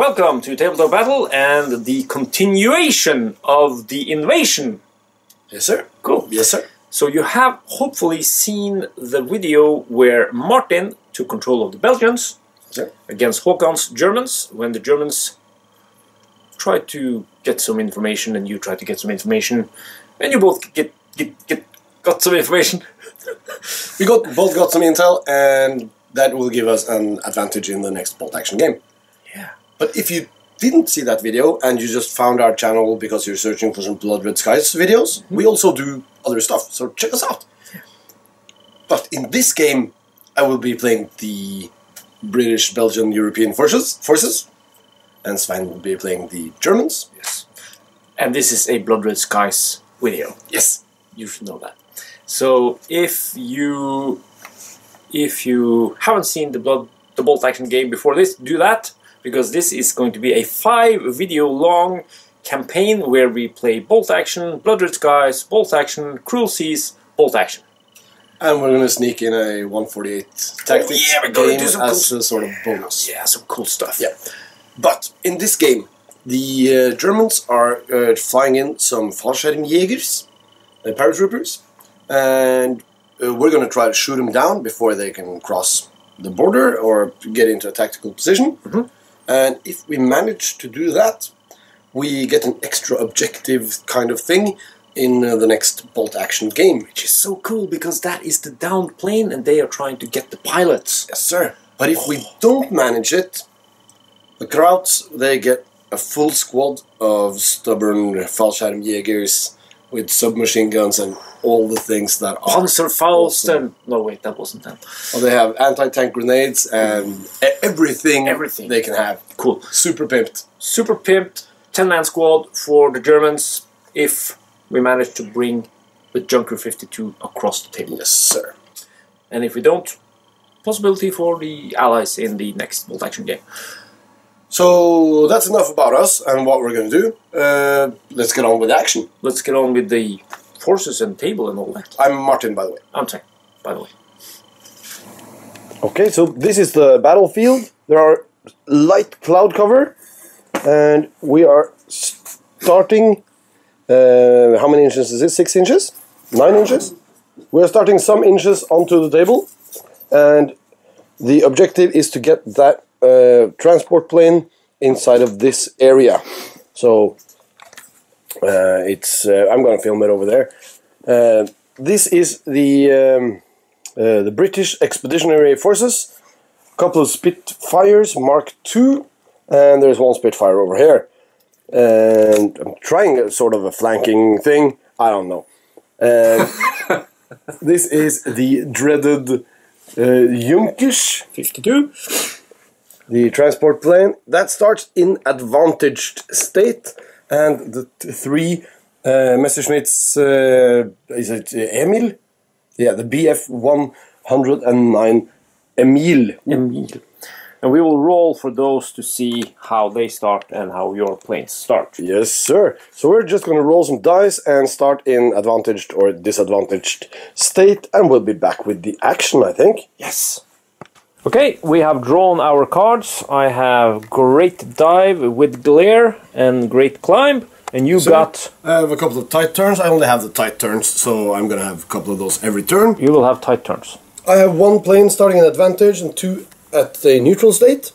Welcome to Tabletopbattle and the continuation of the invasion. Yes, sir. Cool. Yes, sir. So you have hopefully seen the video where Martin took control of the Belgians against Håkon's Germans, when the Germans tried to get some information and you tried to get some information, and you both got some information. We both got some intel, and that will give us an advantage in the next bolt action game. Yeah. But if you didn't see that video and you just found our channel because you're searching for some Blood Red Skies videos, we also do other stuff, so check us out. Yeah. But in this game, I will be playing the British, Belgian, European forces, and Svein will be playing the Germans. Yes. And this is a Blood Red Skies video. Yes. You should know that. So if you haven't seen the bolt action game before this, do that, because this is going to be a 5-video long campaign where we play bolt action, Blood Red Skies, bolt action, Cruel Seas, bolt action. And we're going to sneak in a 148 tactics game as a sort of bonus. Yeah, some cool stuff. Yeah. But in this game, the Germans are flying in some Fallschirmjägers, paratroopers, and we're going to try to shoot them down before they can cross the border or get into a tactical position. And if we manage to do that, we get an extra objective kind of thing in the next bolt action game. Which is so cool, because that is the downed plane and they are trying to get the pilots. Yes, sir. But if we don't manage it, the Krauts, they get a full squad of stubborn Fallschirmjägers with submachine guns and all the things that are Panzerfaust and... No, wait, that wasn't that. Well, they have anti-tank grenades and everything they can have. Cool. Super pimped. Super pimped. 10-man squad for the Germans if we manage to bring the Junker 52 across the table. Yes, sir. And if we don't, possibility for the Allies in the next bolt action game. So that's enough about us and what we're going to do. Let's get on with action. Let's get on with the forces and table and all that. I'm Martin, by the way. I'm Tech, by the way. Okay, so this is the battlefield. There are light cloud cover, and we are starting. How many inches is this? 6 inches? 9 inches? We are starting some inches onto the table, and the objective is to get that transport plane inside of this area. So I'm going to film it over there. This is the British expeditionary forces. A couple of Spitfires Mark II, and there's one Spitfire over here. And I'm trying a sort of a flanking thing. I don't know. This is the dreaded Junkers 52. The transport plane that starts in advantaged state, and the 3 Messerschmitts, is it Emil? Yeah, the BF 109 Emil. And we will roll for those to see how they start and how your planes start. Yes, sir. So we're just going to roll some dice and start in advantaged or disadvantaged state, and we'll be back with the action, I think. Yes. Okay, we have drawn our cards. I have Great Dive with Glare and Great Climb, and you got... I have a couple of tight turns. I only have the tight turns, so I'm going to have a couple of those every turn. You will have tight turns. I have 1 plane starting in advantage and 2 at the neutral state,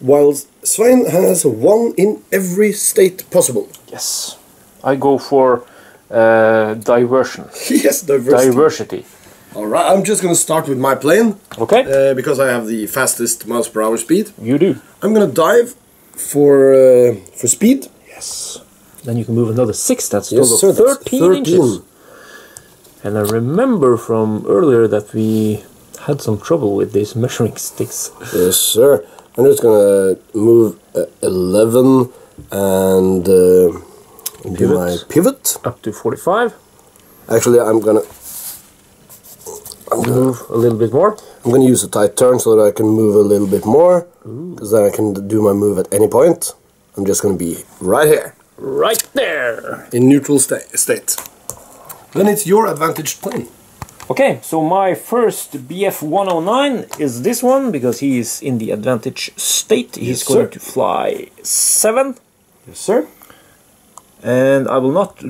while Svein has 1 in every state possible. Yes. I go for diversion. Yes, diversity. Alright, I'm just going to start with my plane. Okay. Because I have the fastest miles per hour speed. You do. I'm going to dive for speed. Yes. Then you can move another 6. That's yes, total sir, 13 inches. And I remember from earlier that we had some trouble with these measuring sticks. Yes, sir. I'm just going to move 11 and do my pivot. Up to 45. Actually, I'm going to move a little bit more. I'm going to use a tight turn so that I can move a little bit more. Because then I can do my move at any point. I'm just going to be right here. Right there. In neutral state. Then it's your advantaged plane. Okay, so my first BF 109 is this one because he is in the advantage state. He's Yes, going sir. to fly 7. Yes, sir. And I will not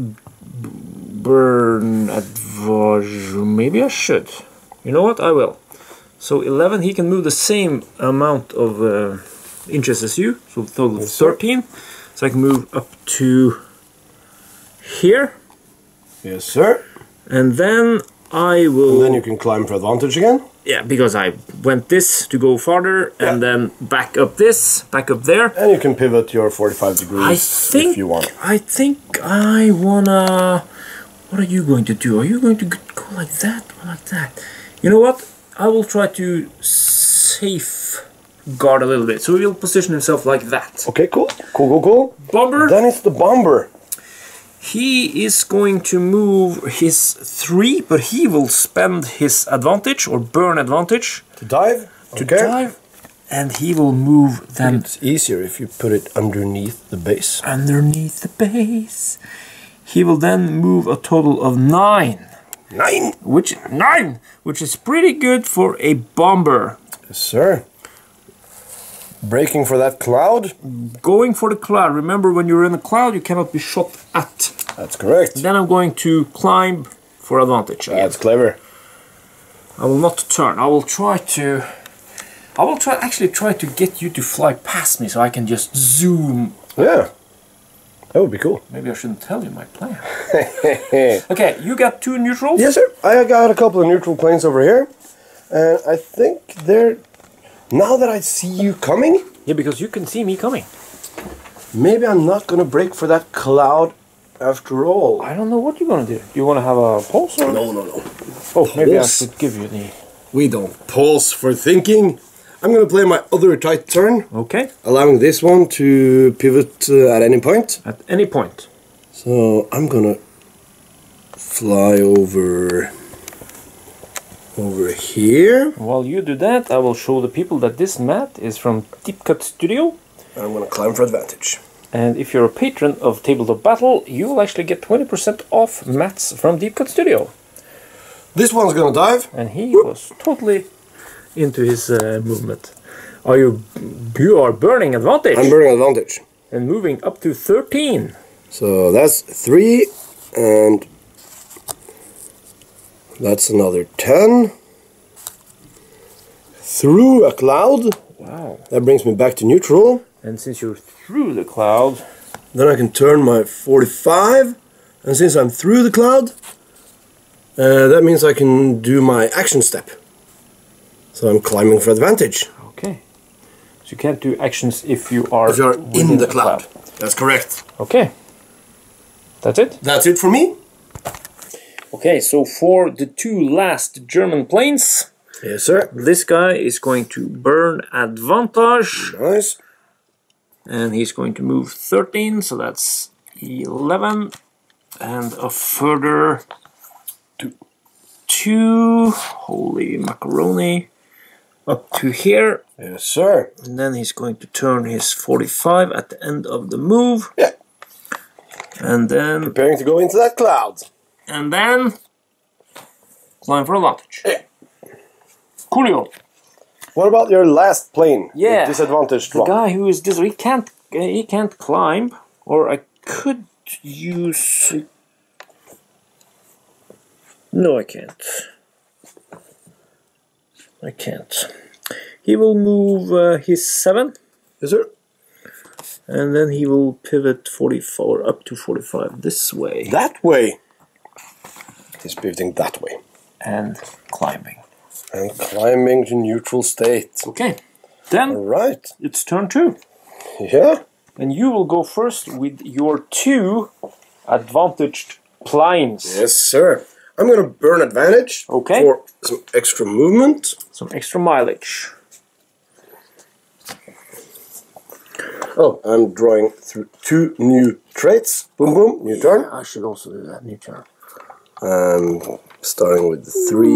burn advantage. Maybe I should. You know what? I will. So 11, he can move the same amount of inches as you. So total of 13. So I can move up to here. Yes, sir. And then I will... And then you can climb for advantage again. Yeah, because I went this to go farther, and then back up this, back up there. And you can pivot your 45 degrees if you want. I think I wanna... What are you going to do? Are you going to go like that or like that? You know what? I will try to safeguard a little bit. So he'll position himself like that. Okay, cool. Cool. Bomber. Then it's the bomber. He is going to move his 3, but he will spend his advantage or burn advantage To dive. to dive, and he will move then It's easier if you put it underneath the base. underneath the base. He will then move a total of 9, 9. which is pretty good for a bomber. Yes, sir. Braking for that cloud. Going for the cloud. Remember, when you're in a cloud, you cannot be shot at. That's correct. Then I'm going to climb for advantage again. That's clever. I will not turn. I will actually try to get you to fly past me so I can just zoom. Yeah. That would be cool. Maybe I shouldn't tell you my plan. Okay, you got 2 neutrals? Yes, sir. I got a couple of neutral planes over here. And I think they're... Now that I see you coming, Yeah, because you can see me coming. maybe I'm not going to break for that cloud after all. I don't know what you're gonna do. You wanna have a pulse or? No. Oh, maybe I Pulse? should give you the... We don't pause for thinking. I'm going to play my other tight turn, Okay, allowing this one to pivot at any point. at any point. So I'm going to fly over here. While you do that, I will show the people that this mat is from Deep Cut Studio. And I'm going to climb for advantage. And if you're a patron of Tabletopbattle, you will actually get 20% off mats from Deep Cut Studio. This one's going to dive. And he was totally into his movement. You are burning advantage I'm burning advantage. and moving up to 13. So that's 3, and that's another 10. Through a cloud. Wow. That brings me back to neutral. And since you're through the cloud, Then I can turn my 45. And since I'm through the cloud, that means I can do my action step. So I'm climbing for advantage. okay. So you can't do actions if you are If you're within in the cloud. That's correct. Okay. That's it? That's it for me. Okay, so for the 2 last German planes, Yes, sir. this guy is going to burn advantage. Nice. And he's going to move 13, so that's 11. And a further 2. Holy macaroni. Up to here. Yes, sir. And then he's going to turn his 45 at the end of the move. Yeah. And then Preparing to go into that cloud. climb for advantage. Yeah. Coolio. What about your last plane? Yeah. The disadvantaged The one. guy who is he can't climb, or I could use. No, I can't. I can't. He will move his 7, Yes, sir. and then he will pivot 44 up to 45 this way That way. He's pivoting that way. and climbing. And climbing to neutral state. Okay, then Alright. it's turn 2. Yeah. And you will go first with your 2 advantaged planes. Yes, sir. I'm gonna burn advantage. Okay. For some extra movement. Some extra mileage. Oh, I'm drawing through 2 new traits. Boom, boom. New turn. I should also do that. New turn. Starting with the 3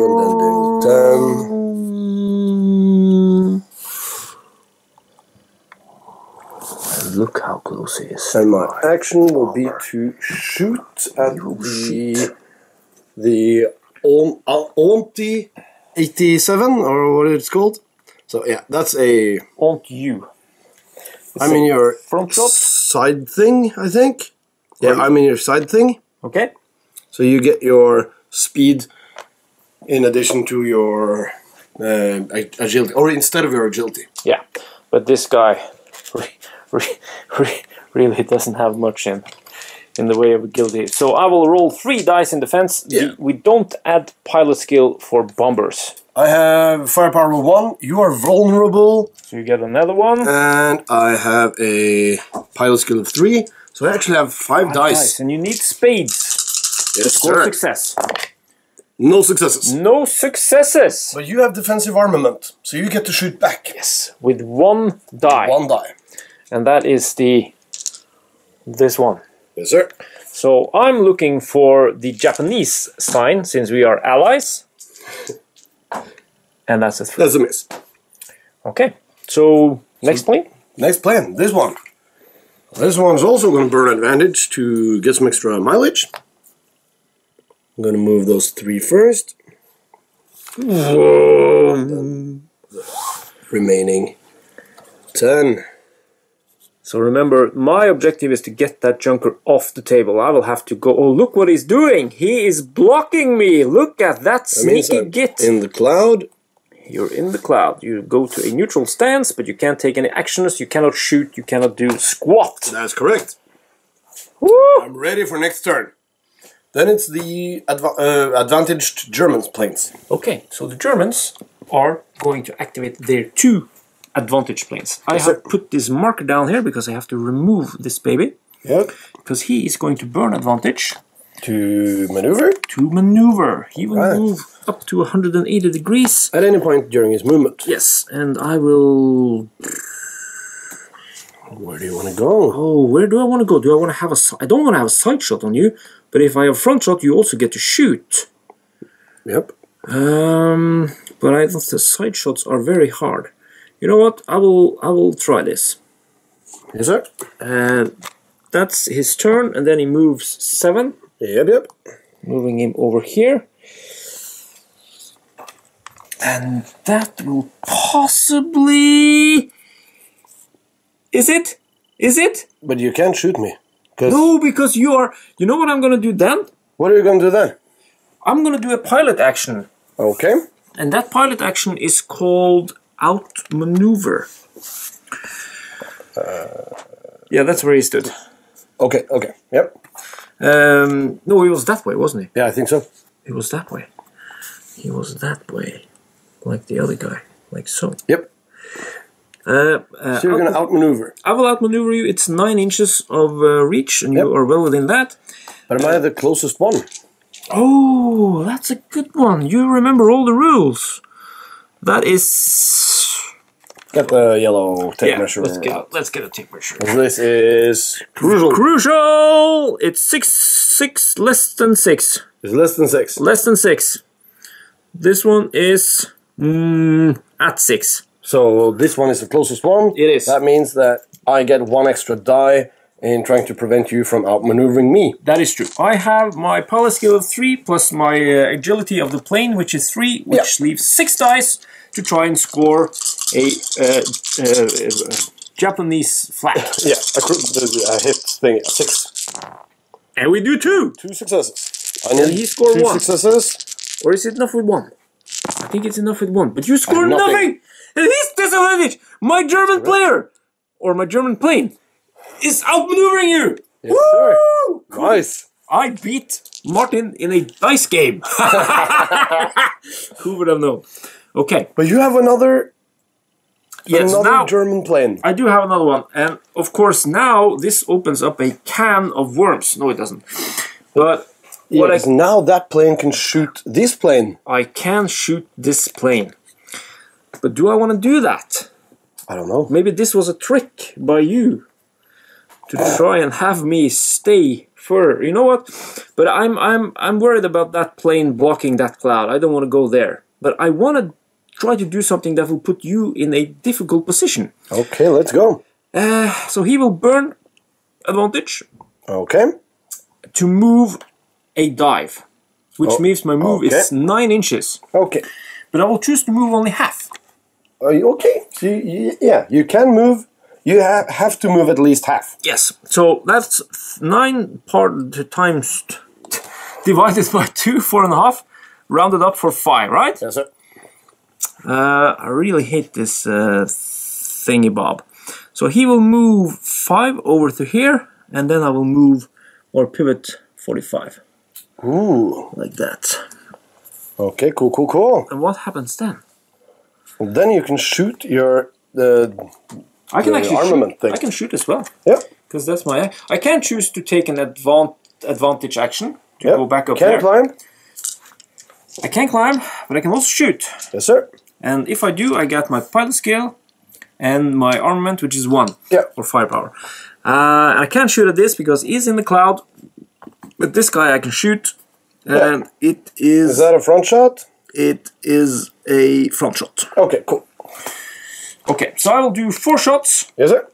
and then doing the 10. And look how close he is. And my action will be to shoot at the Onti 87 or what it's called. So yeah, that's a. On you. I mean your front shot? side thing, I think. Yeah, Right. I mean your side thing. Okay. So you get your speed in addition to your agility, or instead of your agility. Yeah, but this guy really doesn't have much in the way of agility. So I will roll 3 dice in defense. Yeah. We don't add pilot skill for bombers. I have firepower of 1. You are vulnerable, So you get another one. and I have a pilot skill of 3. So I actually have 5 dice. And you need spades to Yes, score sir. success. No successes. No successes. But you have defensive armament, so you get to shoot back. Yes, with 1 die. 1 die. And that is this one. Yes, sir. So I'm looking for the Japanese sign, since we are allies. And that's a 3. That's a miss. Okay, so next plane. Next plan, this one. This one's also going to burn advantage to get some extra mileage. I'm going to move those 3 first. Remaining 10. So remember, my objective is to get that junker off the table. I will have to go. Oh, look what he's doing! He is blocking me! Look at that sneaky git! In the cloud. You're in the cloud. You go to a neutral stance, but you can't take any actions. You cannot shoot. You cannot do squat. That's correct. Woo! I'm ready for next turn. Then it's the advantaged German planes. Okay, so the Germans are going to activate their 2 advantage planes. I Yes, have sir. put this marker down here because I have to remove this baby. Yep. Because he is going to burn advantage To maneuver to maneuver. He will Right. move up to 180 degrees. at any point during his movement. Yes, and I will... Where do you want to go? Oh, where do I want to go? Do I want to have a... I don't want to have a side shot on you, but if I have front shot, you also get to shoot. Yep. But I thought the side shots are very hard. You know what? I will try this. Yes, sir. And that's his turn, and then he moves 7, Yep. moving him over here. And that will possibly... Is it? Is it? But you can't shoot me. 'Cause No, because you are... You know what I'm going to do then? what are you going to do then? I'm going to do a pilot action. Okay. And that pilot action is called outmaneuver. Yeah, that's where he stood. Okay. Yep. No, he was that way, wasn't he? Yeah, I think so. He was that way. He was that way. Like the other guy. Like so. Yep. So you're going to outmaneuver. I will outmaneuver you. It's 9 inches of reach, and you are well within that. But am I the closest one? Oh, that's a good one. You remember all the rules. That is... Get the yellow tape measure. Let's get a tape measure. This is crucial. Crucial! It's 6, less than 6. It's less than 6. Less than 6. This one is at 6. So this one is the closest one. It is. That means that I get 1 extra die in trying to prevent you from outmaneuvering me. That is true. I have my pilot skill of 3 plus my agility of the plane, which is 3, which leaves 6 dice to try and score a Japanese flag. Yeah, a hit thing. 6. And we do 2. 2 successes. I need he scored 2 1. successes. Or is it enough with 1? I think it's enough with 1. But you scored nothing. nothing! And he's disadvantage! My German player, or my German plane, is outmaneuvering you! Yes, sir. Nice. I beat Martin in a dice game. Who would have known? Okay. But you have another Now German plane. I do have another one, and of course now this opens up a can of worms. No, it doesn't. But Now that plane can shoot this plane. I can shoot this plane. But do I want to do that? I don't know. Maybe this was a trick by you to try and have me stay further. You know what? But I'm worried about that plane blocking that cloud. I don't want to go there. But I want to try to do something that will put you in a difficult position. Okay, let's go. So he will burn advantage Okay. to move a dive. which means my move is 9 inches. Okay. But I will choose to move only half. Okay. So yeah, you can move. You have to move at least half. Yes. So that's 9 times divided by 2, 4.5, rounded up for 5, right? Yes, sir. I really hate this thingy bob. So he will move 5 over to here, and then I will move or pivot 45. Ooh. Like that. Okay, cool. And what happens then? Well, then you can shoot your I can actually armament shoot. thing. I can shoot as well. Yeah. Because that's my... I can choose to take an advantage action to go back up can there. Climb. I can climb, but I can also shoot. Yes, sir. And if I do, I get my pilot skill and my armament, which is 1 for firepower. I can't shoot at this because he's in the cloud. But this guy I can shoot. And it is... Is that a front shot? It is a front shot. Okay, cool. Okay, so I will do 4 shots. Yes, sir.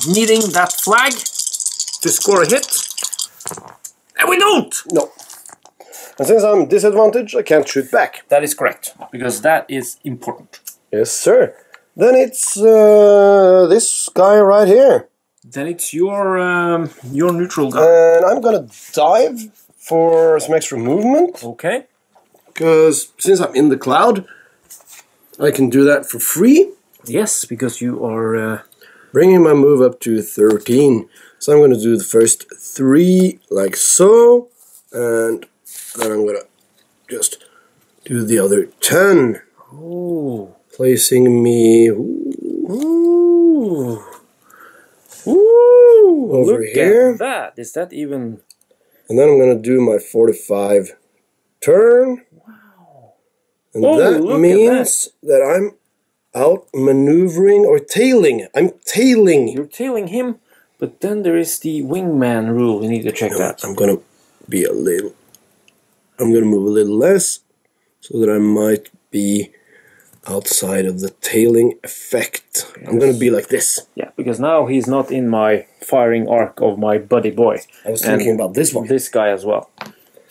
Needing that flag to score a hit. And we don't! No. And since I'm disadvantaged, I can't shoot back. That is correct, because that is important. Yes, sir. Then it's this guy right here. Then it's your neutral guy. And I'm gonna dive for some extra movement. Okay. Because since I'm in the cloud, I can do that for free. Yes, because you are... Bringing my move up to 13. So I'm going to do the first 3 like so. And then I'm going to just do the other 10. Ooh. Placing me Ooh. Ooh. over Look here. at that. Is that even... And then I'm going to do my 45 turn. Wow. And Oh, that look means that I'm out maneuvering or tailing. I'm tailing. You're tailing him, but then there is the wingman rule. You need to check that. I'm going to be a little... I'm going to move a little less so that I might be outside of the tailing effect. Yes. I'm going to be like this. Yeah, because now he's not in my firing arc of my buddy boy. I was thinking about this one. This guy as well.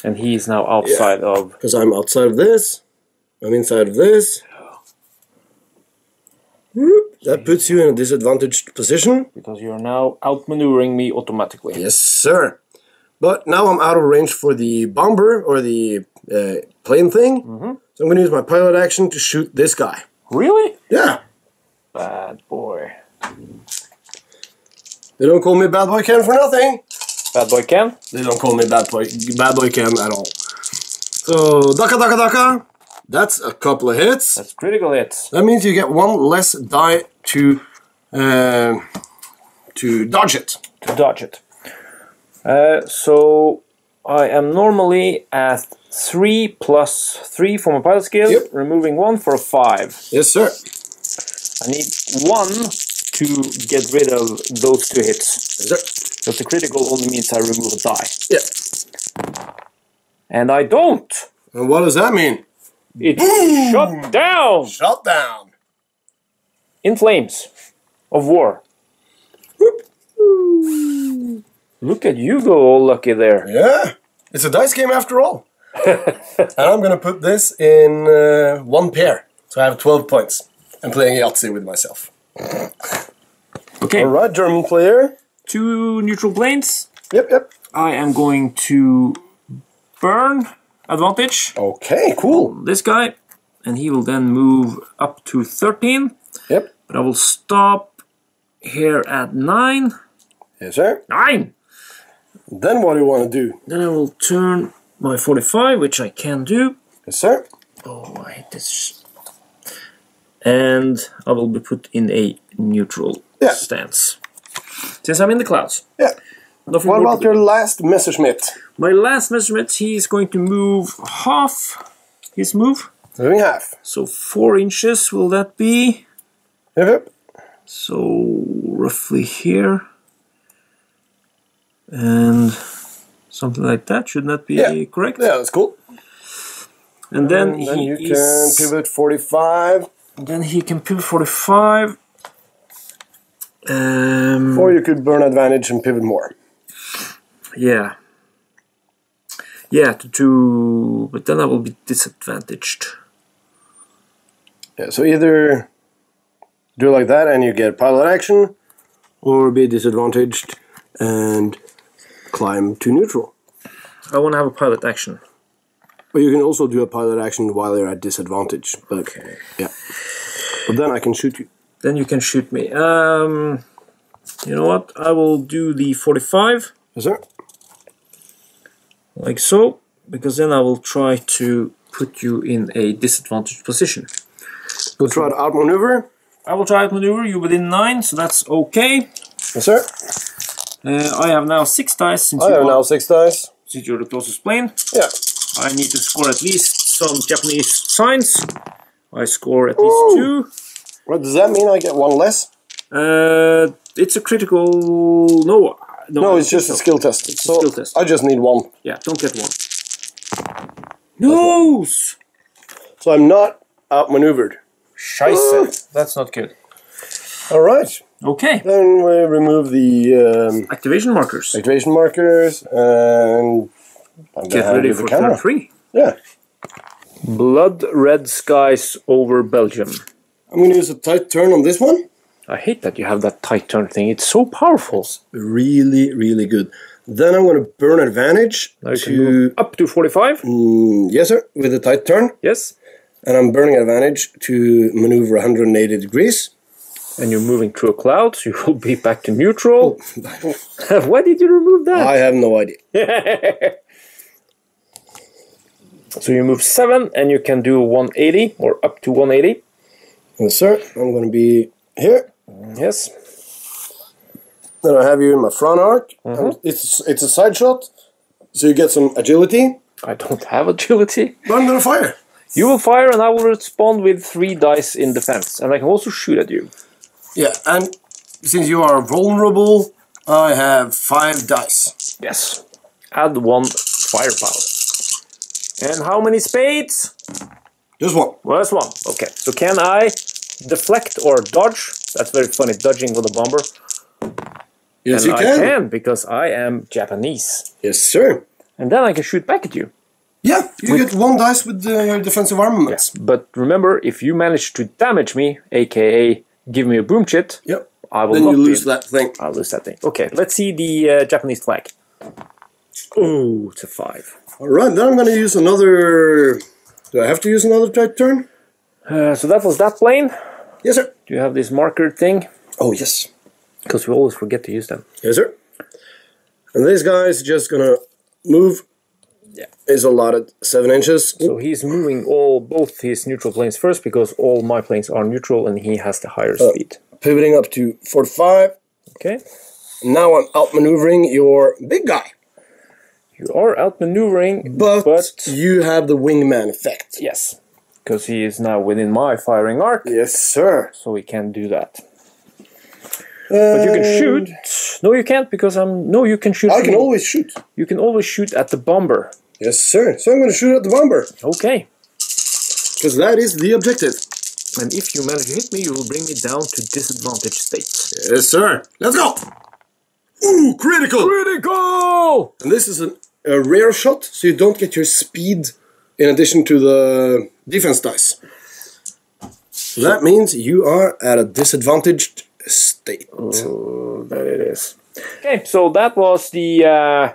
And he is now outside of... Because I'm outside of this. I'm inside of this. That puts you in a disadvantaged position. Because you're now outmaneuvering me automatically. Yes, sir. But now I'm out of range for the bomber or the plane thing. So I'm going to use my pilot action to shoot this guy. Really? Yeah. Bad boy. They don't call me Bad Boy Ken for nothing. Bad boy Ken? They don't call me Bad Boy Ken at all. So, daka. That's a couple of hits. That's critical hits. That means you get 1 less die to dodge it. To dodge it. So I am normally at 3 plus 3 for my pilot skill, removing 1 for a 5. Yes, sir. I need 1 to get rid of those 2 hits. Yes, sir. Because the critical only means I remove a die. Yeah. And I don't! And what does that mean? It's shut down! Shut down. In flames of war. Look at you go all lucky there. Yeah. It's a dice game after all. And I'm going to put this in 1 pair. So I have 12 points. I'm playing Yahtzee with myself. Okay. Alright, German player. 2 neutral planes. Yep. I am going to burn advantage. Okay, cool. This guy. And he will then move up to 13. Yep. But I will stop here at 9. Yes, sir. 9! Then what do you want to do? Then I will turn my 45, which I can do. Yes, sir. Oh, I hate this. And I will be put in a neutral stance. Since I'm in the clouds. Yeah. Nothing What more about to do. your last Messerschmitt? My last measurement, he's going to move half his move. Moving half. So 4 inches, will that be? Yep. So roughly here. And something like that, shouldn't that be correct? Yeah, that's cool. And then you can pivot 45. Then he can pivot 45. Or you could burn advantage and pivot more. Yeah. Yeah, to 2, but then I will be disadvantaged. Yeah, so either do it like that and you get pilot action, or be disadvantaged and climb to neutral. I want to have a pilot action. But you can also do a pilot action while you're at disadvantage. But, Okay. yeah. But then I can shoot you. Then you can shoot me. You know what? I will do the 45. Yes, sir. Like so. Because then I will try to put you in a disadvantaged position. We'll try to outmaneuver. I will try to maneuver you within 9, so that's okay. Yes, sir. I have now 6 dice since I have now 6 dice. since you're the closest plane. Yeah. I need to score at least some Japanese signs. I score at least 2. What does that mean? I get 1 less? It's a critical. No, it's just a skill test. It's a skill test. I just need 1. Yeah, don't get 1. No! So I'm not outmaneuvered. Scheiße. That's not good. Alright. Okay. Then we remove the Activation markers. activation markers and I'm Get ready for turn 3. Yeah. Blood red skies over Belgium. I'm going to use a tight turn on this one. I hate that you have that tight turn thing. It's so powerful. Really, really good. Then I'm going to burn advantage Now you can move up to 45. Yes, sir, with a tight turn. Yes. And I'm burning advantage to maneuver 180 degrees. And you're moving through a cloud, so you will be back to neutral. Why did you remove that? I have no idea. So you move 7, and you can do 180, or up to 180. Yes, sir. I'm going to be here. Yes. Then I have you in my front arc. It's a side shot, so you get some agility. I don't have agility. But I'm going to fire. You will fire, and I will respond with 3 dice in defense. And I can also shoot at you. Yeah, and since you are vulnerable, I have 5 dice. Yes. Add 1 firepower. And how many spades? Just 1. Well, that's 1. Okay. So can I deflect or dodge? That's very funny, dodging with a bomber. Yes, And you I can. can, because I am Japanese. Yes, sir. And then I can shoot back at you. Yeah, you get 1 dice with your defensive armaments. But remember, if you manage to damage me, aka give me a boom chit, Yep. I will Then not you lose be- that thing. I'll lose that thing. Okay, let's see the Japanese flag. Oh, it's a 5. Alright, then I'm going to use another... Do I have to use another tight turn? So that was that plane. Yes, sir. Do you have this marker thing? Oh, yes. Because we always forget to use them. Yes, sir. And this guy is just going to move. Yeah. Is allotted 7 inches. So he's moving both his neutral planes first, because all my planes are neutral and he has the higher speed. Pivoting up to 45. Okay. Now I'm outmaneuvering your big guy. You are outmaneuvering, But you have the wingman effect. yes, because he is now within my firing arc, Yes, sir. so we can do that. But you can shoot. No, you can't, because No, you can shoot. I can always shoot. You can always shoot at the bomber. Yes, sir. So I'm going to shoot at the bomber. Okay. Because that is the objective. And if you manage to hit me, you will bring me down to disadvantage state. Yes, sir. Let's go. Ooh, critical. Critical! And this is a rare shot, so you don't get your speed in addition to the defense dice. So that means you are at a disadvantaged state. Oh, that it is. Okay, so that was the...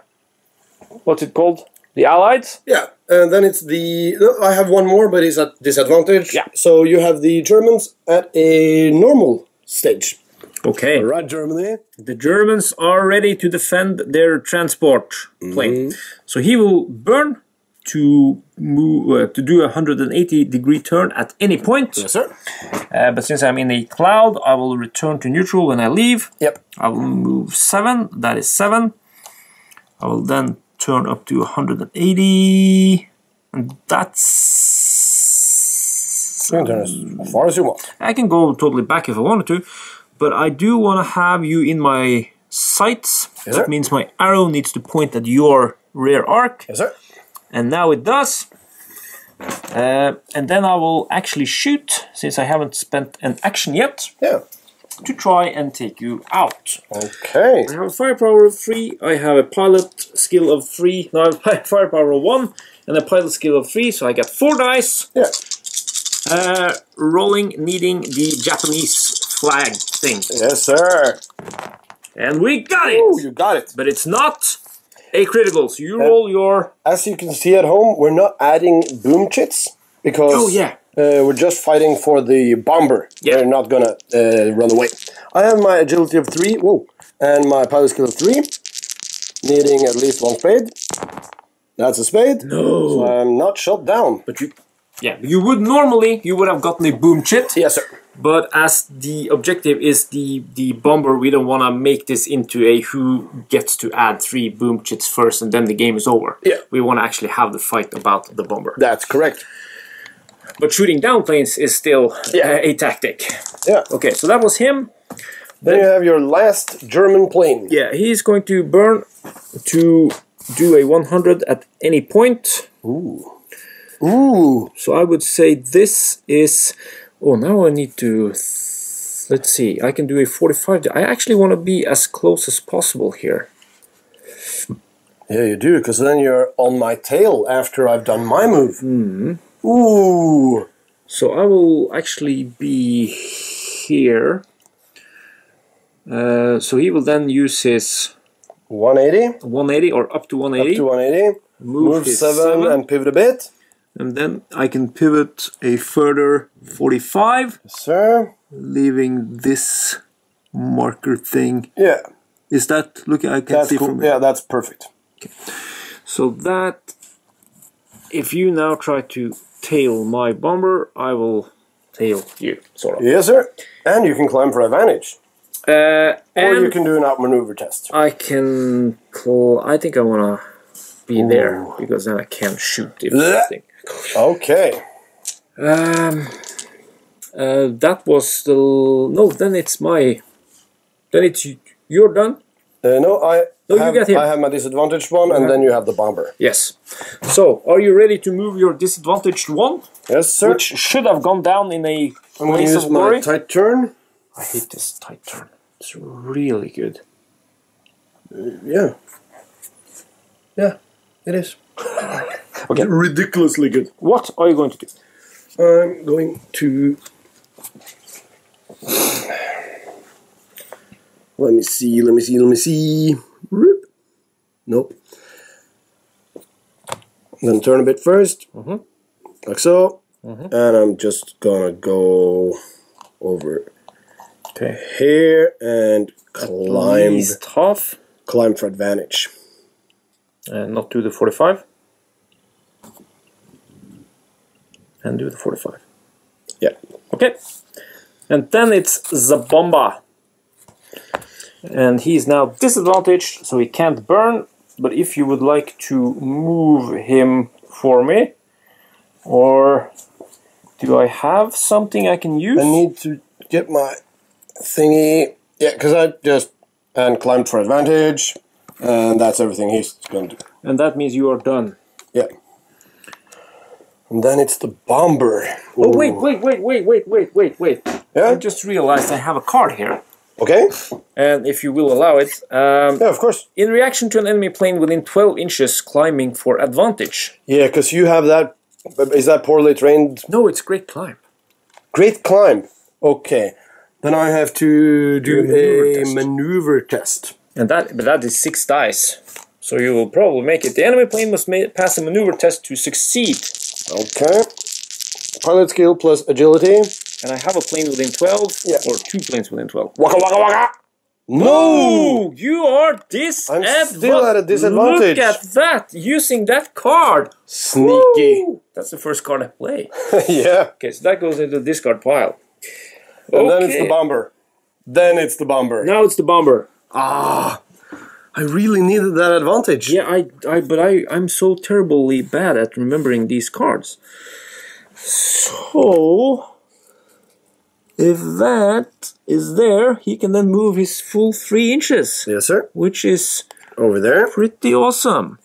what's it called? The Allies? Yeah, and then it's the... No, I have one more, but it's at disadvantage. Yeah. So you have the Germans at a normal stage. Okay. All right, Germany. The Germans are ready to defend their transport plane. So he will burn to move to do a 180-degree turn at any point. Yes, sir. But since I'm in a cloud, I will return to neutral when I leave. Yep. I will move 7. That is 7. I will then turn up to 180. And that's... You can turn as far as you want. I can go totally back if I wanted to. But I do want to have you in my sights. Yes, That sir. means my arrow needs to point at your rear arc. Yes, sir. And now it does. And then I will actually shoot, since I haven't spent an action yet. Yeah. to try and take you out. Okay. I have a firepower of 3, I have a pilot skill of 3, no, I have a firepower of 1, and a pilot skill of 3, so I get 4 dice. Yeah. Rolling, needing the Japanese flag thing. Yes, sir. And we got it! Ooh, you got it. But it's not a critical, so you roll your... As you can see at home, we're not adding boom chits because Oh, yeah. we're just fighting for the bomber. Yeah. We're not gonna run away. I have my agility of 3, whoa, and my pilot skill of 3, needing at least 1 spade. That's a spade. No. So I'm not shot down. But you would normally, you would have gotten a boom chit. Yes, sir. But as the objective is the bomber, we don't want to make this into a who gets to add 3 boom chits first and then the game is over. Yeah. We want to actually have the fight about the bomber. That's correct. But shooting down planes is still a tactic. Yeah. Okay, so that was him. Then you have your last German plane. Yeah, he's going to burn to do a 100 at any point. Ooh. Ooh. So I would say this is... Oh, now I need to... Let's see, I can do a 45. I actually want to be as close as possible here. Yeah, you do, because then you're on my tail after I've done my move. Mm-hmm. Ooh. So I will actually be here. So he will then use his 180. 180 or up to 180. Up to 180. Move his 7 and pivot a bit. And then I can pivot a further 45. Yes, sir. Leaving this marker thing. Yeah. Is that, look, I can That's see cool. from Yeah, that's perfect. Okay. So that, if you now try to tail my bomber, I will tail you, sort of. Yes, sir. And you can climb for advantage. Or And you can do an outmaneuver test. I can, I think I want to be there, because then I can shoot if something. Okay. That was the, no, then it's my, then it's, you're done? No, you get him. I have my disadvantaged one, and then you have the bomber. Yes. So, are you ready to move your disadvantaged one? Yes, sir. Which should have gone down in a I'm going to place use of my glory. tight turn. I hate this tight turn. It's really good. Yeah. Yeah, it is. Okay. Ridiculously good. What are you going to do? I'm going to... Let me see. Whoop. Nope. I'm going to turn a bit first. Like so. And I'm just going to go over here and climb. Half. Climb for advantage. And not do the 45. And do the 45. Yeah. Okay. And then it's the bomber. And he's now disadvantaged, so he can't burn. But if you would like to move him for me, or do I have something I can use? I need to get my thingy. Yeah, because I just climbed for advantage, and that's everything he's going to do. And that means you are done. Yeah. And then it's the bomber. Oh, Ooh. wait. Yeah? I just realized I have a card here. Okay. And if you will allow it, Yeah, of course. in reaction to an enemy plane within 12 inches, climbing for advantage. Yeah, because you have that. Is that poorly trained? No, it's great climb. Great climb. Okay. Then I have to do maneuver a test. maneuver test. And that is 6 dice. So you will probably make it. The enemy plane must pass a maneuver test to succeed. Okay. Pilot skill plus agility. And I have a plane within 12, Yeah. or 2 planes within 12. Waka waka waka! No! You are disadvantaged. I'm still at a disadvantage. Look at that! Using that card! Sneaky. Woo! That's the first card I play. Yeah. Okay, so that goes into the discard pile. And then it's the bomber. Then it's the bomber. Now it's the bomber. Ah, I really needed that advantage. Yeah, I'm so terribly bad at remembering these cards. So, if that is there, he can then move his full 3 inches. Yes, sir. Which is Over there. pretty awesome.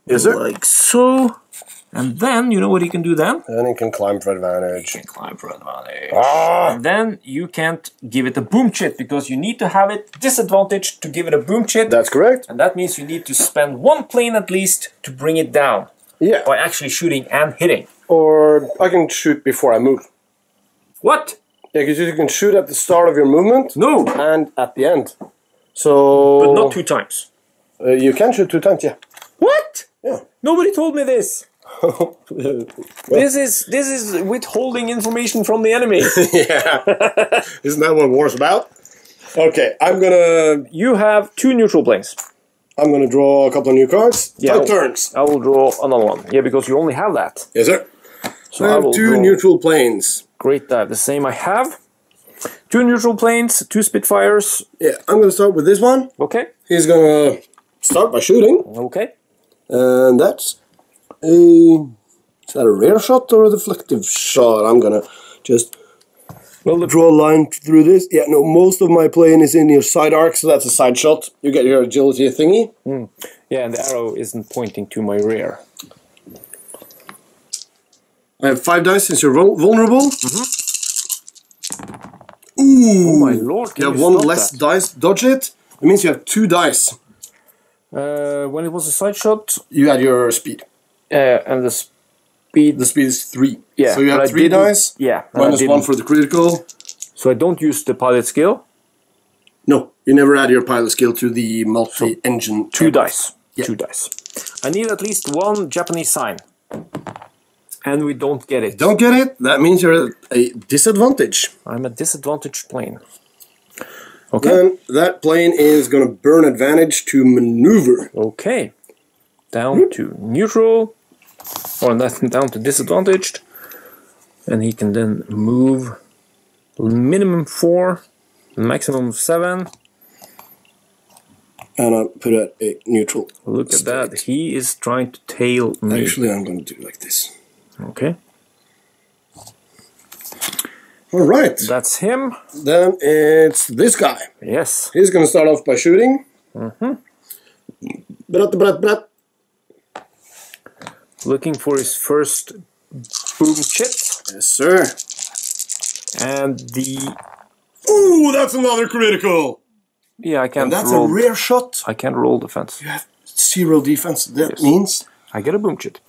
Yes, sir. Like so. And then, you know what he can do then? And he can climb for advantage. He can climb for advantage. Ah! And then you can't give it a boom chit because you need to have it disadvantaged to give it a boom chit. That's correct. And that means you need to spend one plane at least to bring it down. Yeah. By actually shooting and hitting. Or I can shoot before I move. What? Yeah, because you can shoot at the start of your movement. No. And at the end. So. But not 2 times. You can shoot 2 times, yeah. What? Yeah. Nobody told me this. Well. This is withholding information from the enemy. Yeah. Isn't that what war's about? Okay, I'm gonna. You have 2 neutral planes. I'm gonna draw a couple of new cards. Yeah, 5 turns. I will draw another one. Yeah, because you only have that. Yes, sir. So I have 2 neutral planes. Great dive. The same I have. 2 neutral planes, 2 Spitfires. Yeah, I'm gonna start with this one. Okay. He's gonna start by shooting. Okay. And that's a... Is that a rear shot or a deflective shot? I'm gonna just draw a line through this. Yeah, no, most of my plane is in your side arc, so that's a side shot. You get your agility thingy. Mm. Yeah, and the arrow isn't pointing to my rear. I have 5 dice since you're vulnerable. Ooh! Oh my lord, You have 1 less dice. Dodge it. It means you have 2 dice. When it was a side shot, You add your speed. and the speed. The speed is 3. Yeah, So you but have I 3 didn't- dice. Yeah, and Minus I 1 didn't. for the critical. So I don't use the pilot skill. No, you never add your pilot skill to the multi-engine. 2 dice. Yeah. 2 dice. I need at least 1 Japanese sign. And we don't get it. Don't get it? That means you're at a disadvantage. I'm a disadvantaged plane. Okay. Then that plane is going to burn advantage to maneuver. Okay. Down to neutral. Or down to disadvantaged. And he can then move minimum 4, maximum 7. And I'll put it at a neutral. Look at that. He is trying to tail me. Actually, I'm going to do it like this. Okay. All right. That's him. Then it's this guy. Yes. He's going to start off by shooting. Brat. Looking for his first boom chit. Yes, sir. And the... Ooh, that's another critical. Yeah, I can't And that's roll. a rear shot. I can't roll defense. You have 0 defense. That Yes. means... I get a boom chit.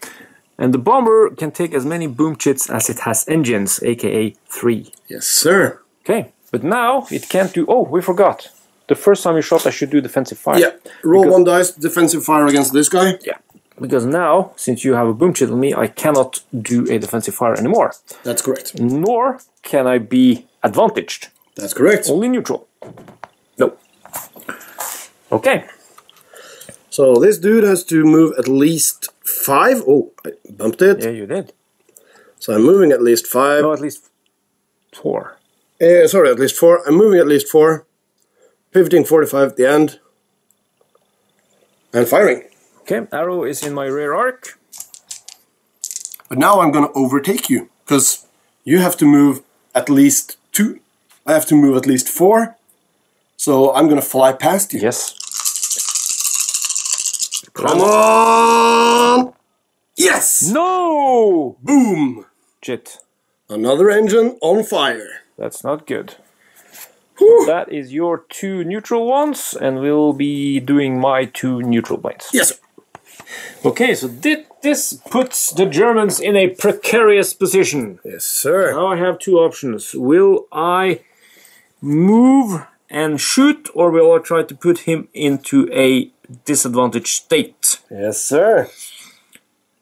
And the bomber can take as many boom chits as it has engines, aka 3. Yes, sir. Okay, but now it can't do... Oh, we forgot. The first time you shot, I should do defensive fire. Yeah. Roll Because- 1 dice, defensive fire against this guy. Yeah. Because now, since you have a boom chit on me, I cannot do a defensive fire anymore. That's correct. Nor can I be advantaged. That's correct. Only neutral. No. Okay. So this dude has to move at least 5. Oh, I bumped it. Yeah, you did. So I'm moving at least 5. No, at least 4. Sorry, at least 4. I'm moving at least 4. Pivoting 45 at the end. And firing. Okay, arrow is in my rear arc. But now I'm going to overtake you. Because you have to move at least 2. I have to move at least 4. So I'm going to fly past you. Yes. Come on! Yes! No! Boom! Shit. Another engine on fire. That's not good. Whew. That is your 2 neutral ones, and we'll be doing my 2 neutral planes. Yes, sir. Okay, so this puts the Germans in a precarious position. Yes, sir. Now I have 2 options. Will I move and shoot, or will I try to put him into a disadvantaged state? Yes, sir.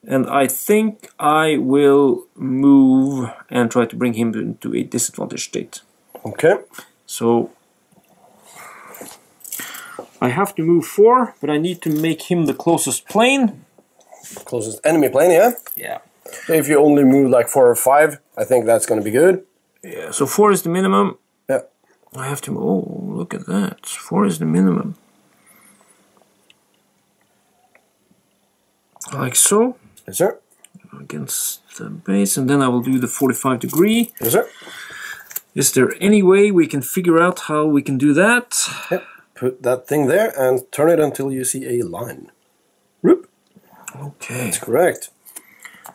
And I think I will move and try to bring him into a disadvantaged state. Okay. So I have to move 4, but I need to make him the closest plane. Closest enemy plane, yeah? Yeah. If you only move like 4 or 5, I think that's going to be good. Yeah. So 4 is the minimum. Yeah. I have to... Oh, look at that. 4 is the minimum. Like so. Yes, sir. Against the base. And then I will do the 45 degree. Yes, sir. Is there any way we can figure out how we can do that? Yep. Put that thing there and turn it until you see a line. Whoop. Okay. That's correct.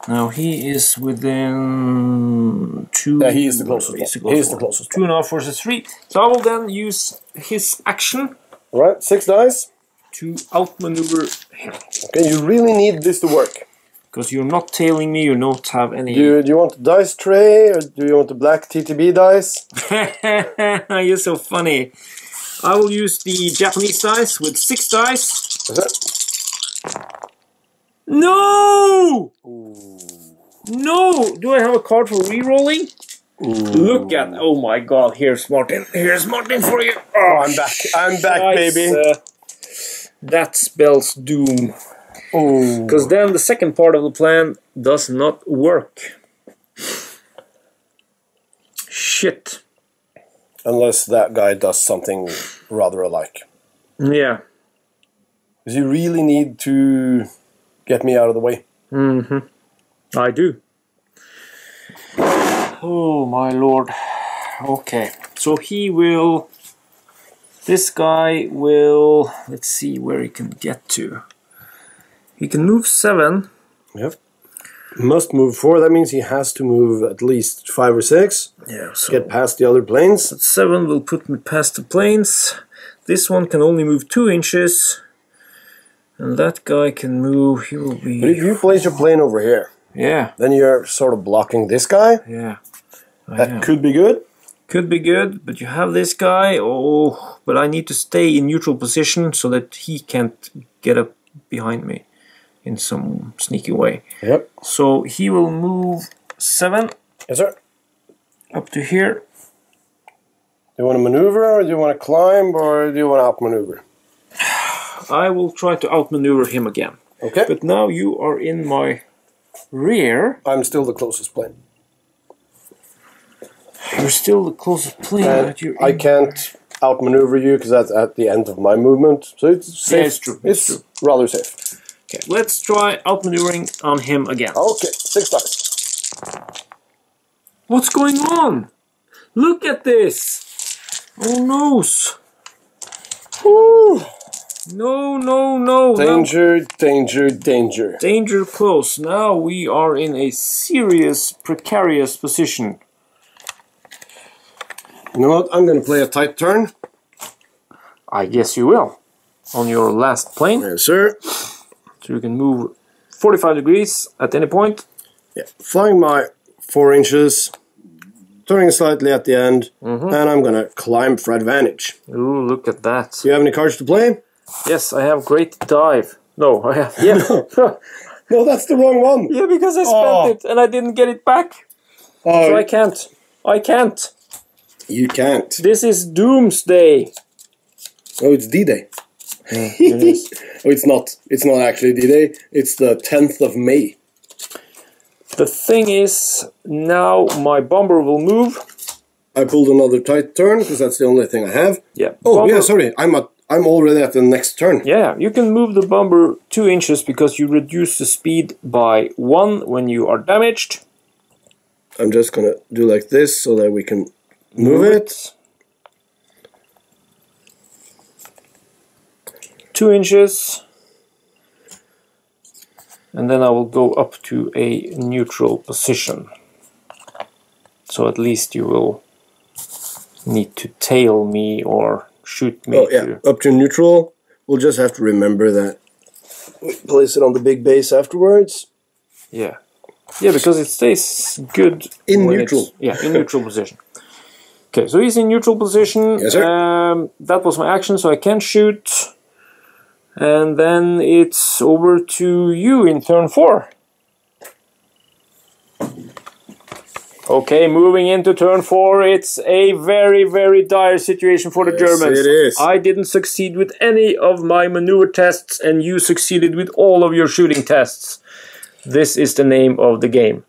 Now he is within 2. Yeah, he is the closest one. He is the closest 2.5 versus 3. So I will then use his action. Alright, 6 dice. To outmaneuver him. Okay, you really need this to work. Because you're not tailing me, you don't have any... Do you want the dice tray, or do you want the black TTB dice? You're so funny. I will use the Japanese dice with 6 dice. Is it? No! Ooh. No! Do I have a card for re-rolling? Look at... Oh my god, here's Martin. Here's Martin for you. Oh, I'm back. I'm back, baby. That spells doom. Because then the second part of the plan does not work. Shit. Unless that guy does something rather alike. Yeah. Because you really need to get me out of the way. Mm-hmm. I do. Oh my lord. Okay. So he will... This guy will... Let's see where he can get to. He can move 7. Yep. Must move 4. That means he has to move at least 5 or 6. Yeah. So get past the other planes. 7 will put me past the planes. This one can only move 2 inches. And that guy can move... He will be... But if you place your plane over here... Yeah. Then you're sort of blocking this guy. Yeah. That could be good. Could be good, but you have this guy. Oh, but I need to stay in neutral position so that he can't get up behind me in some sneaky way. Yep. So he will move 7. Yes, sir. Up to here. Do you want to maneuver, or do you want to climb, or do you want to outmaneuver? I will try to outmaneuver him again. Okay. But now you are in my rear. I'm still the closest plane. You're still the closest plane. But you're I can't outmaneuver you because that's at the end of my movement. So it's safe. Yeah, it's true. It's true. rather safe. Okay, let's try outmaneuvering on him again. Okay, 6 dice. What's going on? Look at this! Oh no! Woo. No, no, no! Danger, danger, danger. Danger close. Now we are in a serious, precarious position. You know what? I'm going to play a tight turn. I guess you will. On your last plane. Yes, sir. So you can move 45 degrees at any point. Yeah. Flying my 4 inches, turning slightly at the end, and I'm going to climb for advantage. Ooh, look at that. Do you have any cards to play? Yes, I have great dive. No, I have... Yeah. No, that's the wrong one. Yeah, because I spent it and I didn't get it back. So I can't. I can't. You can't. This is Doomsday. Oh, it's D-Day. It is. Oh, it's not. It's not actually D-Day. It's the 10th of May. The thing is, now my bomber will move. I pulled another tight turn because that's the only thing I have. Yeah. Oh, bomber, yeah, sorry. I'm already at the next turn. Yeah, you can move the bomber 2 inches because you reduce the speed by 1 when you are damaged. I'm just gonna do like this so that we can move it. 2 inches. And then I will go up to a neutral position. So at least you will need to tail me or shoot me. Oh, yeah. Up to neutral. We'll just have to remember that. We place it on the big base afterwards. Yeah. Yeah, because it stays good in neutral. Yeah, in neutral position. Okay, so he's in neutral position. Yes, sir. That was my action, so I can shoot. And then it's over to you in turn 4. Okay, moving into turn 4, it's a very, very dire situation for the Germans. It is. I didn't succeed with any of my maneuver tests, and you succeeded with all of your shooting tests. This is the name of the game.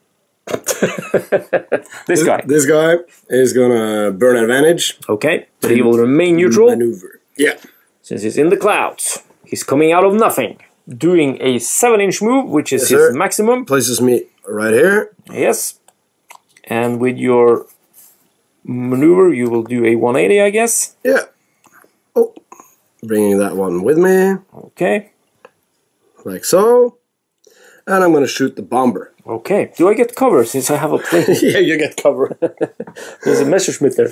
This guy. This guy is gonna burn advantage. Okay, but he will remain neutral. Maneuver. Yeah. Since he's in the clouds. He's coming out of nothing. Doing a 7-inch move, which is his maximum. Places me right here. Yes. And with your maneuver, you will do a 180, I guess. Yeah. Oh. Bringing that one with me. Okay. Like so. And I'm going to shoot the bomber. Okay. Do I get cover since I have a plane? Yeah, you get cover. There's a Messerschmitt there.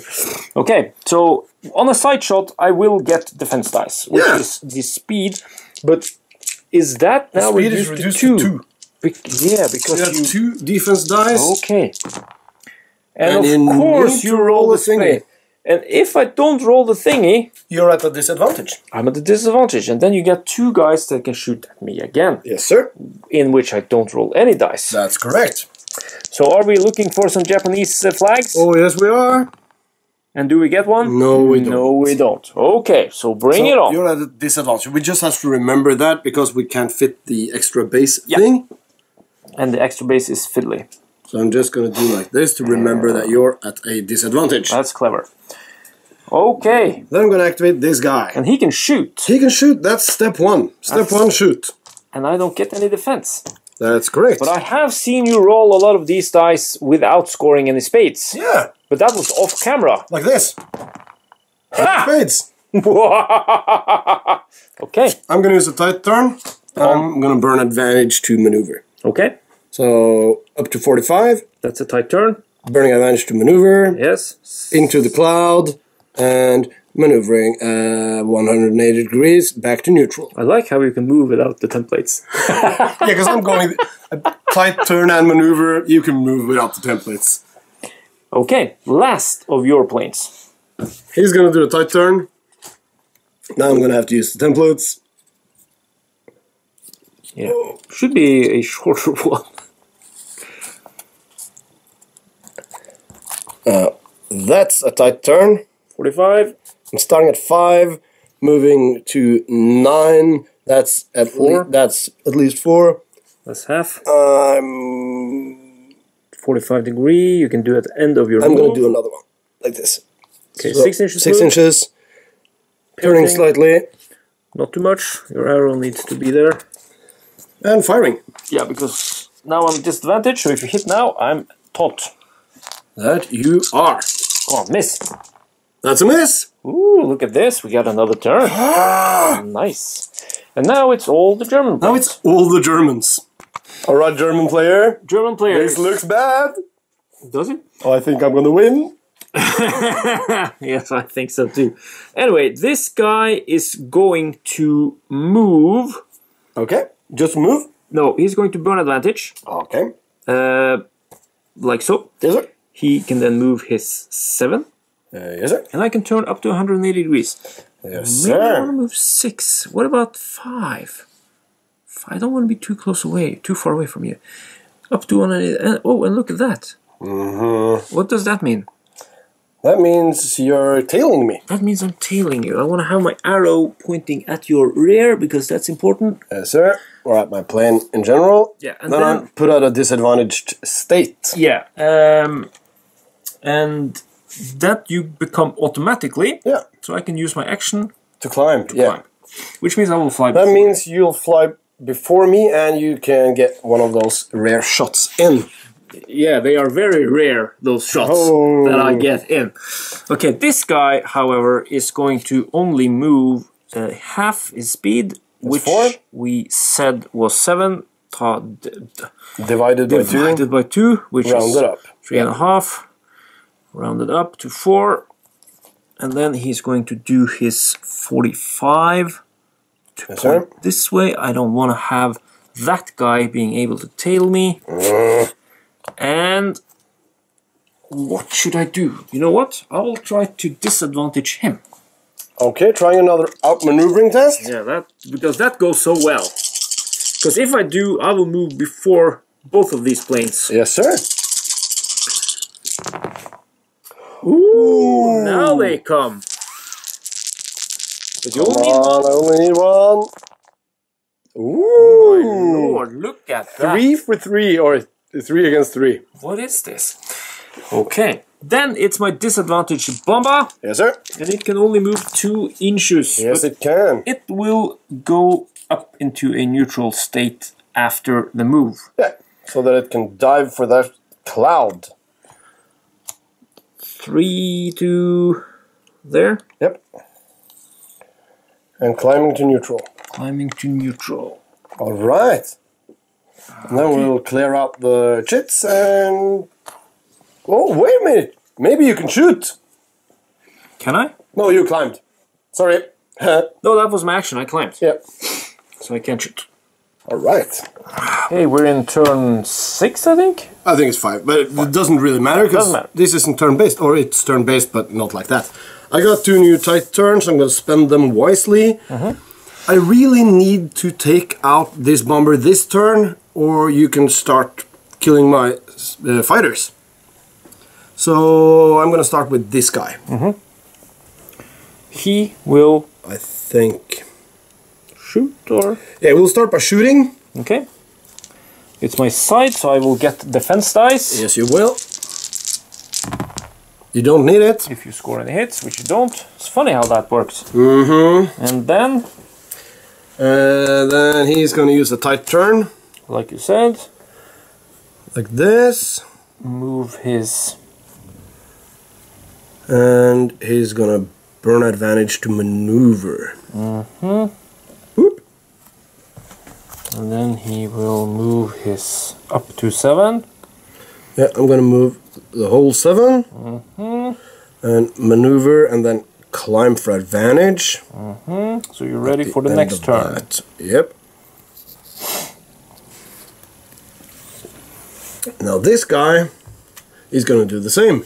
Okay, so on a side shot, I will get defense dice, which is the speed. But is that now Speed is reduced to 2? Yeah, because You have 2 defense dice. Okay. And in of course need you to roll the thingy. thingy. And if I don't roll the thingy, You're at a disadvantage. I'm at a disadvantage. And then you get 2 guys that can shoot at me again, Yes, sir. in which I don't roll any dice. That's correct. So are we looking for some Japanese flags? Oh, yes, we are. And do we get one? No, we don't. No, we don't. Okay, so bring it on. You're at a disadvantage. We just have to remember that because we can't fit the extra base Yeah. thing. And the extra base is fiddly. So I'm just going to do like this to remember that you're at a disadvantage. That's clever. Okay, Then I'm going to activate this guy. and he can shoot. He can shoot. That's step 1. Step 1, shoot. And I don't get any defense. That's correct. But I have seen you roll a lot of these dice without scoring any spades. Yeah, But that was off camera. like this. Ha! Spades. Okay. I'm going to use a tight turn. I'm going to burn advantage to maneuver. Okay. So up to 45. That's a tight turn. Burning advantage to maneuver. Yes. Into the cloud. And maneuvering 180 degrees back to neutral. I like how you can move without the templates. Yeah, because I'm going a tight turn and maneuver. You can move without the templates. Okay. Last of your planes. He's going to do a tight turn. Now I'm going to have to use the templates. Yeah. Should be a shorter one. That's a tight turn. 45. I'm starting at 5, moving to 9. That's at 4. That's at least 4. That's half. I'm 45 degree. You can do at the end of your going move. to do another one like this. Okay, So, 6 inches. 6 move. inches. Turning Pivoting. slightly Not too much. Your arrow needs to be there. and firing. Yeah, because now I'm at disadvantage. So if you hit now, I'm taught. That you are. Come on, miss. That's a miss. Ooh, look at this. We got another turn. Nice. And now it's all the German Now players. it's all the Germans. Alright, German player. German players. This looks bad. Does it? Oh, I think I'm gonna win. Yes, I think so too. Anyway, this guy is going to move. Okay, just move. No, he's going to burn advantage. Okay. Like so. Yes, sir. He can then move his 7. Yes, sir. And I can turn up to 180 degrees. Yes, Maybe I want to sir. move 6. What about 5? I don't want to be too close away, too far away from you. Up to 180. Oh, and look at that. Mm-hmm. What does that mean? That means you're tailing me. That means I'm tailing you. I want to have my arrow pointing at your rear because that's important. Yes, sir. Or at my plane in general. Yeah, and then then- I put out a disadvantaged state. Yeah. And that you become automatically. Yeah. So I can use my action To climb. to yeah. climb. Which means I will fly. That before means you'll fly before me and you can get one of those rare shots in. you. Yeah, they are very rare, those shots Oh. that I get in. Okay, this guy, however, is going to only move half his speed, which 4. we said was 7. Divided by 2. Divided by 2, which is Rounded up. 3.5. Rounded up to 4. And then he's going to do his 45. Yes, sir. This way, I don't want to have that guy being able to tail me. And what should I do? You know what? I will try to disadvantage him. Okay, trying another outmaneuvering test. Yeah, because that goes so well. Because if I do, I will move before both of these planes. Yes, sir. Ooh, now they come. But you Come only need one. on, I only need one. Oh my Ooh. lord, look at that. 3 for 3, or 3 against 3. What is this? Okay, then it's my disadvantage bomba, Yes, sir. and it can only move 2 inches. Yes, but it can. it will go up into a neutral state after the move. Yeah, so that it can dive for that cloud. 3 to there. Yep. And climbing to neutral. Climbing to neutral. All right. And then we'll clear out the chits and... Oh, wait a minute. Maybe you can shoot. Can I? No, you climbed. Sorry. No, that was my action. I climbed. Yeah. So I can't shoot. All right. Okay, we're in turn 6, I think. I think it's 5, but it doesn't really matter because this isn't turn-based, or it's turn-based, but not like that. I got 2 new tight turns. I'm going to spend them wisely. I really need to take out this bomber this turn, or you can start killing my fighters. So I'm going to start with this guy. He will, I think... shoot, or... Yeah, we'll start by shooting. Okay. It's my side, so I will get defense dice. Yes, you will. You don't need it. If you score any hits, which you don't. It's funny how that works. And then... then he's going to use a tight turn. like you said, Like this. move his... And he's going to burn advantage to maneuver. Whoop. And then he will move his up to 7. Yeah, I'm going to move the whole 7. And maneuver and then climb for advantage. So you're ready for the End next of turn. that. Yep. Now this guy is going to do the same.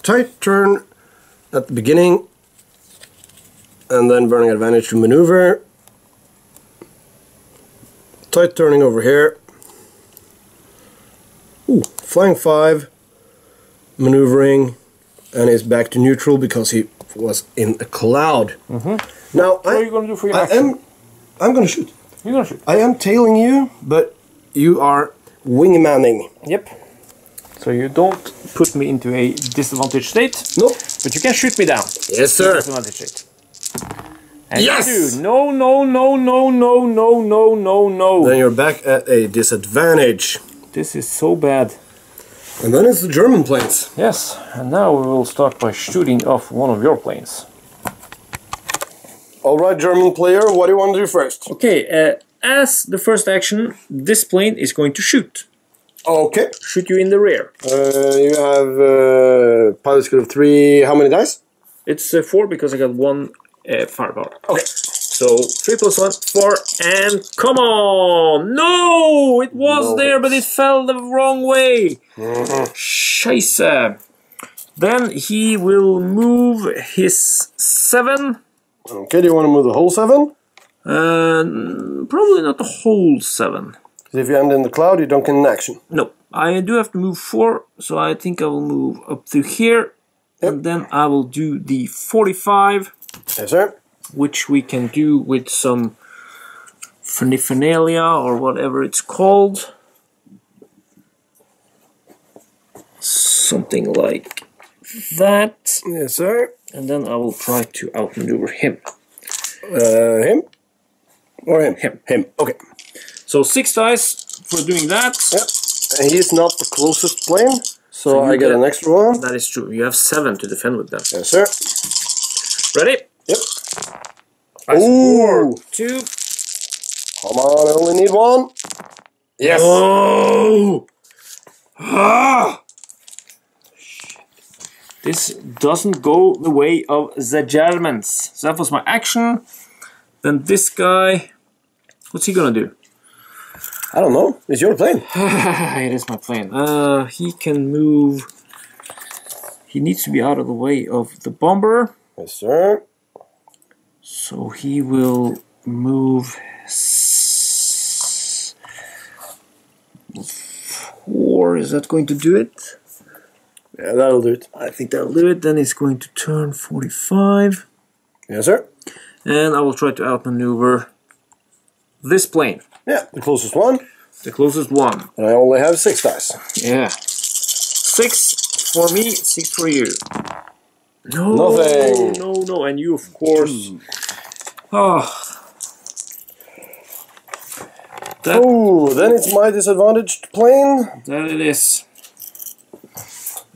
Tight turn at the beginning. And then burning advantage to maneuver. Tight turning over here. Ooh, flying 5. Maneuvering. And is back to neutral because he was in a cloud. Now, What are you going to do for your action? I'm going to shoot. You're going to shoot. I am tailing you, but you are wingmanning. Yep. So you don't put me into a disadvantaged state. Nope. But you can shoot me down. Yes, sir. Disadvantaged state. And Yes! you do. No, no, no, no, no, no, no, no, no. Then you're back at a disadvantage. This is so bad. And then it's the German planes. Yes, and now we will start by shooting off one of your planes. Alright, German player, what do you want to do first? Okay, as the first action, this plane is going to shoot. Okay. Shoot you in the rear. You have pilot skill of 3. How many dice? It's 4 because I got 1 firepower. Okay. So 3 plus 1, 4, and come on! No! It was there, but it fell the wrong way. Scheisse. Then he will move his 7. Okay, do you want to move the whole 7? Probably not the whole 7. If you end in the cloud, you don't get an action. No, I do have to move 4, so I think I will move up to here. Yep. And then I will do the 45. Yes, sir. Which we can do with some Fernifernalia or whatever it's called. Something like that. Yes, sir. And then I will try to outmaneuver him. Him? Or him? Him. Him. Okay. So 6 dice for doing that. Yep. And he's not the closest plane, so I get an extra one. That is true. You have 7 to defend with them. Yes, sir. Ready? Yep. I score 2. Come on, I only need 1. Yes. Oh! Ah! This doesn't go the way of the Germans. So that was my action. Then this guy, what's he gonna do? I don't know. It's your plane. It is my plane. He can move. He needs to be out of the way of the bomber. Yes, sir. So he will move 4. Is that going to do it? Yeah, that'll do it. I think that'll do it. Then he's going to turn 45. Yes, sir. And I will try to outmaneuver this plane. Yeah, the closest one. The closest one. And I only have 6 dice. Yeah. 6 for me, 6 for you. No, Nothing. no, and you, of course. Oh. Oh, then it's my disadvantaged plane. That it is.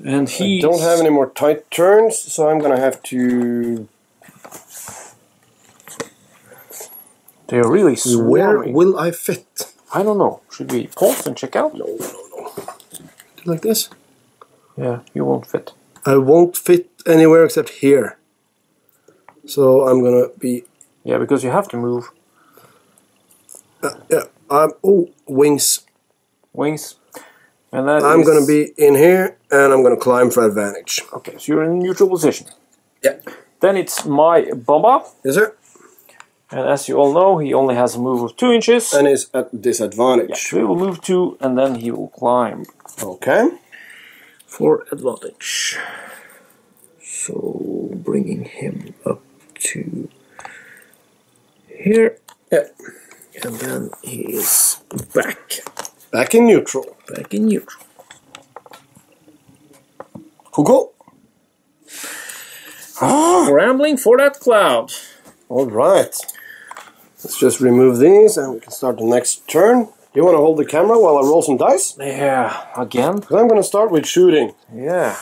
And he I don't have any more tight turns, so I'm gonna have to... They're really Where swarming. will I fit? I don't know. Should we pause and check out? No. Like this? Yeah, you won't fit. I won't fit anywhere except here. So I'm gonna be... Yeah, because you have to move. yeah, oh, wings. Wings. And that I'm gonna be in here, and I'm gonna climb for advantage. Okay, so you're in a neutral position. Yeah. Then it's my bomber. Yes, sir. And as you all know, he only has a move of 2 inches. And is at disadvantage. Yeah, so he will move 2, and then he will climb. Okay. For advantage. So, bringing him up to here. Yeah. And then he is back. Back in neutral. Back in neutral. Cool. Scrambling for that cloud. Alright. Let's just remove these and we can start the next turn. Do you want to hold the camera while I roll some dice? Yeah, again? Because I'm going to start with shooting. Yeah.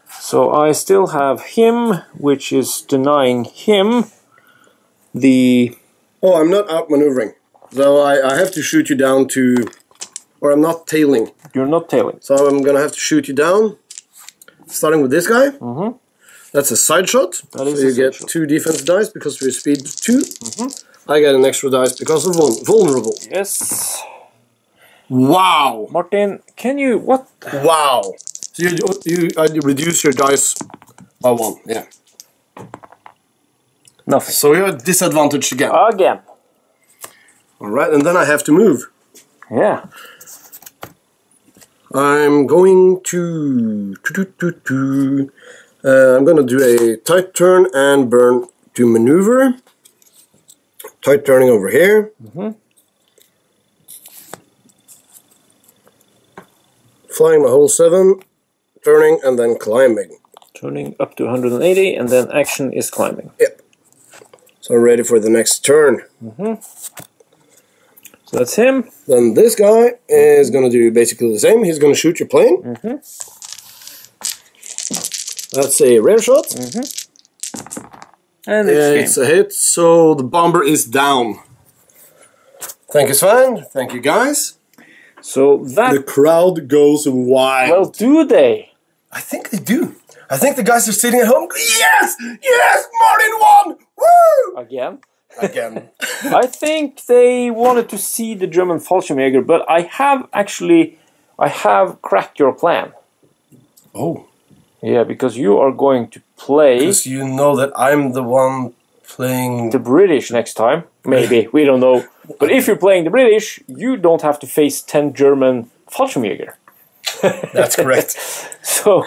So I still have him, which is denying him the... Oh, I'm not outmaneuvering. So I have to shoot you down to... Or I'm not tailing. You're not tailing. So I'm going to have to shoot you down. Starting with this guy. Mm-hmm. That's a side shot. That is so you get shot. 2 defense dice because we're speed 2. Mm-hmm. I get an extra dice because of vulnerable. Yes. Wow. Martin, can you... What? Wow. So you reduce your dice by 1. Yeah. Nothing. So you're at disadvantage again. Again. Alright, and then I have to move. Yeah. I'm going to... I'm going to do a tight turn and burn to maneuver. Tight turning over here. Mm-hmm. Flying my whole 7. Turning and then climbing. Turning up to 180 and then action is climbing. Yep. So I'm ready for the next turn. Mm-hmm. So that's him. Then this guy is going to do basically the same. He's going to shoot your plane. Mm-hmm. That's a rare shot. Mm-hmm. And it's a hit, so the bomber is down. Thank you, Sven. Thank you, guys. So that... The crowd goes wild. Well, do they? I think they do. I think the guys are sitting at home. Yes! Yes! Martin won! Woo! Again? Again. I think they wanted to see the German Fallschirmjäger, but I have cracked your plan. Oh. Yeah, because you are going to play... Because you know that I'm the one playing... the British next time. Maybe, we don't know. But if you're playing the British, you don't have to face 10 German Fallschirmjäger. That's correct. So,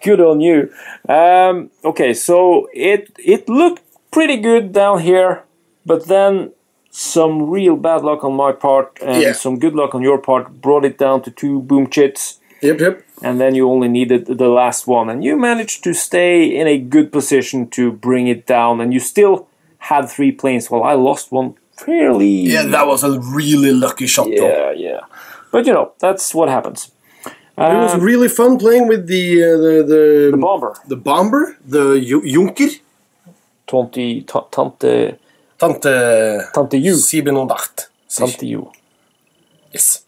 good on you. Okay, so it looked pretty good down here, but then some real bad luck on my part and some good luck on your part brought it down to 2 boom chits. Yep. And then you only needed the last one, and you managed to stay in a good position to bring it down, and you still had 3 planes while I lost one fairly... Yeah, that was a really lucky shot though. Yeah. But you know, that's what happens. It was really fun playing with the bomber. The bomber, the Junker. Tante U. 708. Tante U. Yes.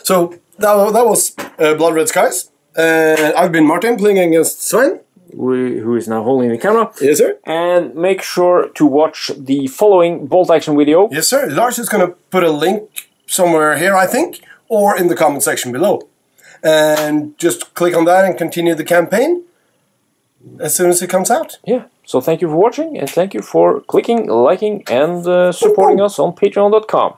So that was Blood Red Skies. I've been Martin playing against Sven. Who is now holding the camera. Yes, sir. And make sure to watch the following bolt action video. Yes, sir. Lars is going to put a link somewhere here, I think, or in the comment section below. And just click on that and continue the campaign as soon as it comes out. Yeah. So thank you for watching, and thank you for clicking, liking, and supporting us on patreon.com.